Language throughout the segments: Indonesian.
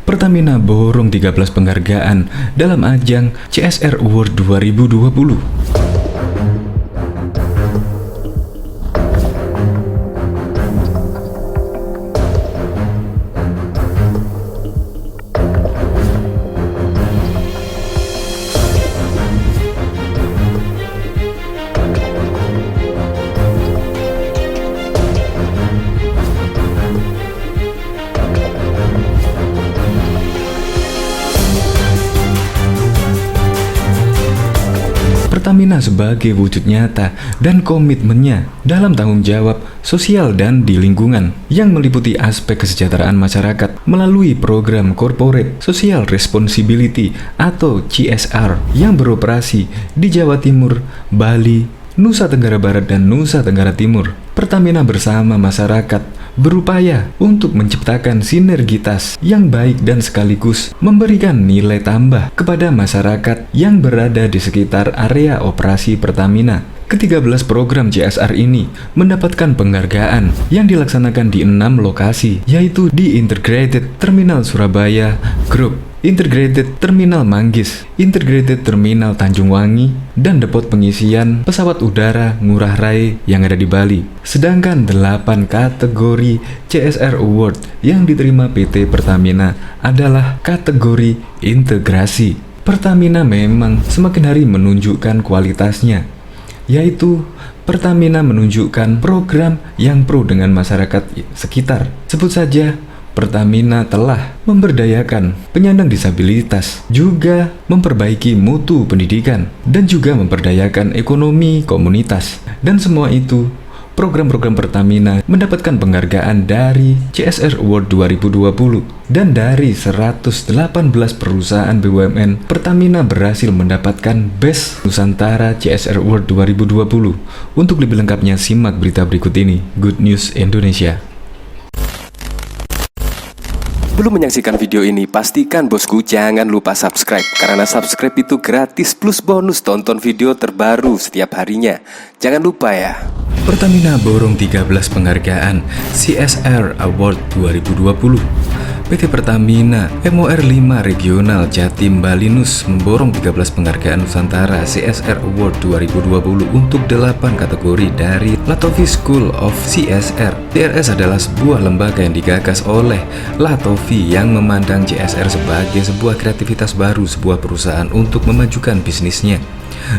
Pertamina borong 13 penghargaan dalam ajang CSR Award 2020. Pertamina sebagai wujud nyata dan komitmennya dalam tanggung jawab sosial dan di lingkungan yang meliputi aspek kesejahteraan masyarakat melalui program Corporate Social Responsibility atau CSR yang beroperasi di Jawa Timur, Bali, Nusa Tenggara Barat, dan Nusa Tenggara Timur. Pertamina bersama masyarakat berupaya untuk menciptakan sinergitas yang baik dan sekaligus memberikan nilai tambah kepada masyarakat yang berada di sekitar area operasi Pertamina. Ke-13 program CSR ini mendapatkan penghargaan yang dilaksanakan di 6 lokasi, yaitu di Integrated Terminal Surabaya Group, Integrated Terminal Manggis, Integrated Terminal Tanjung Wangi, dan depot pengisian pesawat udara Ngurah Rai yang ada di Bali. Sedangkan 8 kategori CSR Award yang diterima PT Pertamina adalah kategori integrasi. Pertamina memang semakin hari menunjukkan kualitasnya, yaitu Pertamina menunjukkan program yang pro dengan masyarakat sekitar. Sebut saja Pertamina telah memberdayakan penyandang disabilitas, juga memperbaiki mutu pendidikan, dan juga memperdayakan ekonomi komunitas. Dan semua itu, program-program Pertamina mendapatkan penghargaan dari CSR Award 2020. Dan dari 118 perusahaan BUMN, Pertamina berhasil mendapatkan Best Nusantara CSR Award 2020. Untuk lebih lengkapnya, simak berita berikut ini. Good News Indonesia. Belum menyaksikan video ini, pastikan bosku jangan lupa subscribe, karena subscribe itu gratis plus bonus tonton video terbaru setiap harinya. Jangan lupa ya. Pertamina borong 13 penghargaan CSR Award 2020. PT Pertamina MOR 5 Regional Jatim Balinus memborong 13 penghargaan Nusantara CSR Award 2020 untuk 8 kategori dari Latofi School of CSR. TRS adalah sebuah lembaga yang digagas oleh Latofi yang memandang CSR sebagai sebuah kreativitas baru sebuah perusahaan untuk memajukan bisnisnya.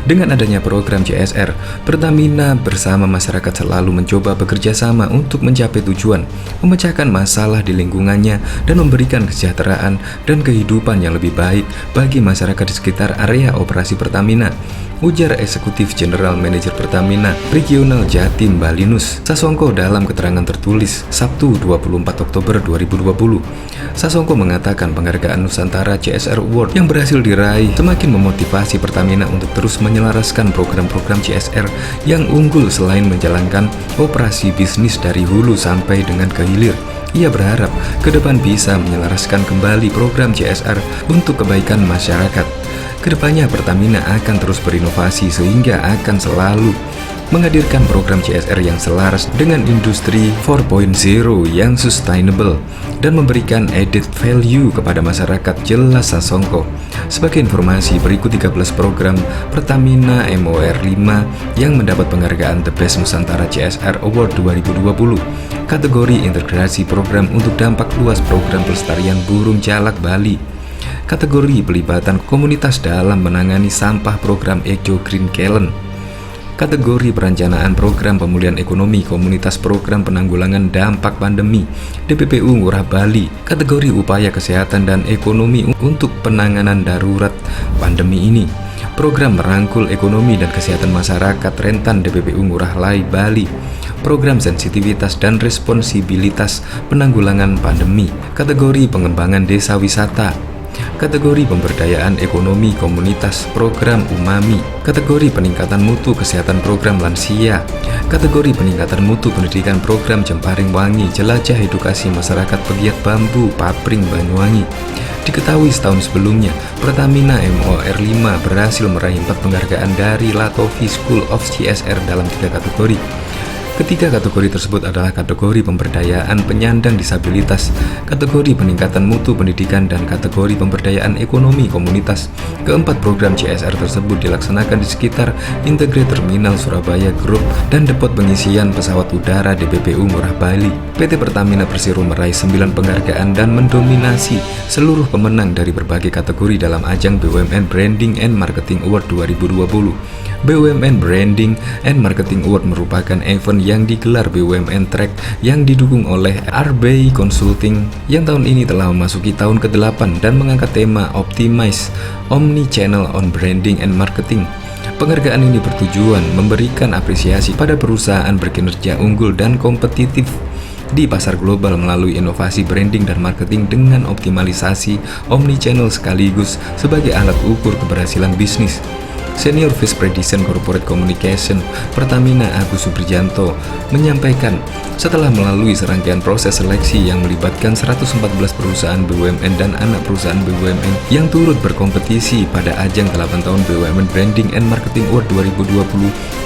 Dengan adanya program CSR, Pertamina bersama masyarakat selalu mencoba bekerja sama untuk mencapai tujuan, memecahkan masalah di lingkungannya, dan memberikan kesejahteraan dan kehidupan yang lebih baik bagi masyarakat di sekitar area operasi Pertamina, ujar Eksekutif General Manager Pertamina Regional Jatim Balinus Sasongko dalam keterangan tertulis Sabtu 24 Oktober 2020. Sasongko mengatakan penghargaan Nusantara CSR Award yang berhasil diraih semakin memotivasi Pertamina untuk terus menyelaraskan program-program CSR yang unggul selain menjalankan operasi bisnis dari hulu sampai dengan ke hilir. Ia berharap ke depan bisa menyelaraskan kembali program CSR untuk kebaikan masyarakat. Kedepannya Pertamina akan terus berinovasi sehingga akan selalu menghadirkan program CSR yang selaras dengan industri 4.0 yang sustainable dan memberikan added value kepada masyarakat, jelas Sasongko. Sebagai informasi, berikut 13 program Pertamina MOR 5 yang mendapat penghargaan The Best Nusantara CSR Award 2020. Kategori integrasi program untuk dampak luas program pelestarian burung jalak Bali. Kategori pelibatan komunitas dalam menangani sampah program Eco Green Kellen. Kategori perencanaan program pemulihan ekonomi komunitas program penanggulangan dampak pandemi DPPU Ngurah Bali. Kategori upaya kesehatan dan ekonomi untuk penanganan darurat pandemi ini. Program merangkul ekonomi dan kesehatan masyarakat rentan DPPU Ngurah Rai Bali. Program sensitivitas dan responsibilitas penanggulangan pandemi. Kategori pengembangan desa wisata. Kategori pemberdayaan ekonomi komunitas program Umami. Kategori peningkatan mutu kesehatan program lansia. Kategori peningkatan mutu pendidikan program Jemparing Wangi Jelajah Edukasi Masyarakat Pegiat Bambu Papring Banyuwangi. Diketahui setahun sebelumnya, Pertamina MOR 5 berhasil meraih 4 penghargaan dari Latofi School of CSR dalam 3 kategori, Ketiga kategori tersebut adalah kategori pemberdayaan penyandang disabilitas, kategori peningkatan mutu pendidikan, dan kategori pemberdayaan ekonomi komunitas. Keempat program CSR tersebut dilaksanakan di sekitar Integrated Terminal Surabaya Group dan depot pengisian pesawat udara DBPU Ngurah Bali. PT Pertamina Persero meraih 9 penghargaan dan mendominasi seluruh pemenang dari berbagai kategori dalam ajang BUMN Branding and Marketing Award 2020. BUMN Branding and Marketing Award merupakan event yang digelar BUMN Track yang didukung oleh RBI Consulting yang tahun ini telah memasuki tahun ke-8 dan mengangkat tema Optimize Omni-Channel on Branding and Marketing. Penghargaan ini bertujuan memberikan apresiasi pada perusahaan berkinerja unggul dan kompetitif di pasar global melalui inovasi branding dan marketing dengan optimalisasi omni-channel sekaligus sebagai alat ukur keberhasilan bisnis. Senior Vice President Corporate Communication Pertamina Agus Subrijanto menyampaikan, setelah melalui serangkaian proses seleksi yang melibatkan 114 perusahaan BUMN dan anak perusahaan BUMN yang turut berkompetisi pada ajang 8 tahun BUMN Branding and Marketing Award 2020,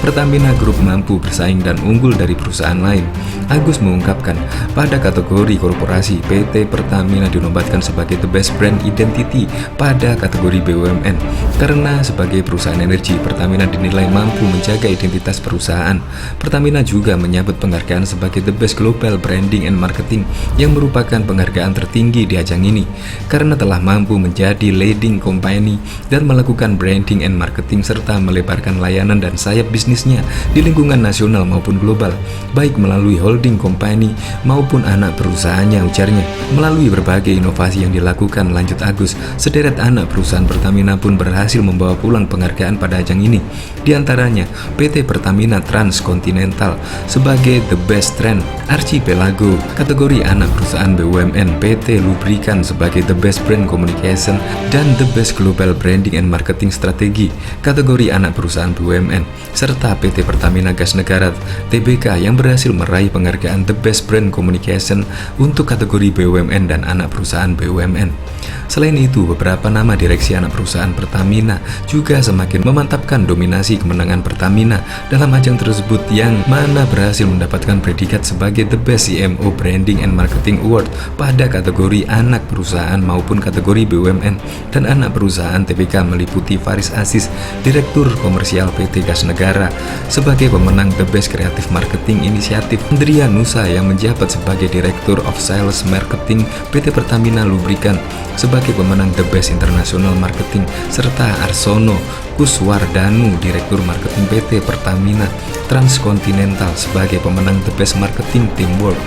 Pertamina Group mampu bersaing dan unggul dari perusahaan lain. Agus mengungkapkan, pada kategori korporasi, PT Pertamina dinobatkan sebagai The Best Brand Identity pada kategori BUMN karena sebagai perusahaan energi, Pertamina dinilai mampu menjaga identitas perusahaan. Pertamina juga menyabet penghargaan sebagai The Best Global Branding and Marketing yang merupakan penghargaan tertinggi di ajang ini karena telah mampu menjadi leading company dan melakukan branding and marketing serta melebarkan layanan dan sayap bisnisnya di lingkungan nasional maupun global, baik melalui holding company maupun anak perusahaannya, ujarnya. Melalui berbagai inovasi yang dilakukan, lanjut Agus, sederet anak perusahaan Pertamina pun berhasil membawa pulang penghargaan pada ajang ini, diantaranya PT Pertamina Transcontinental sebagai The Best Trend Archipelago, kategori anak perusahaan BUMN PT Lubrikan sebagai The Best Brand Communication dan The Best Global Branding and Marketing Strategi, kategori anak perusahaan BUMN, serta PT Pertamina Gas Negara Tbk yang berhasil meraih penghargaan The Best Brand Communication untuk kategori BUMN dan anak perusahaan BUMN. Selain itu, beberapa nama direksi anak perusahaan Pertamina juga semakin memantapkan dominasi kemenangan Pertamina dalam ajang tersebut yang mana berhasil mendapatkan predikat sebagai The Best CMO Branding and Marketing Award pada kategori anak perusahaan maupun kategori BUMN dan anak perusahaan TBK meliputi Faris Aziz, Direktur Komersial PT Gas Negara sebagai pemenang The Best Creative Marketing Inisiatif, Andria Nusa yang menjabat sebagai Direktur of Sales Marketing PT Pertamina Lubrikan sebagai pemenang The Best International Marketing, serta Arsono Kuswardanu, Direktur Marketing PT Pertamina Transcontinental sebagai pemenang The Best Marketing Teamwork.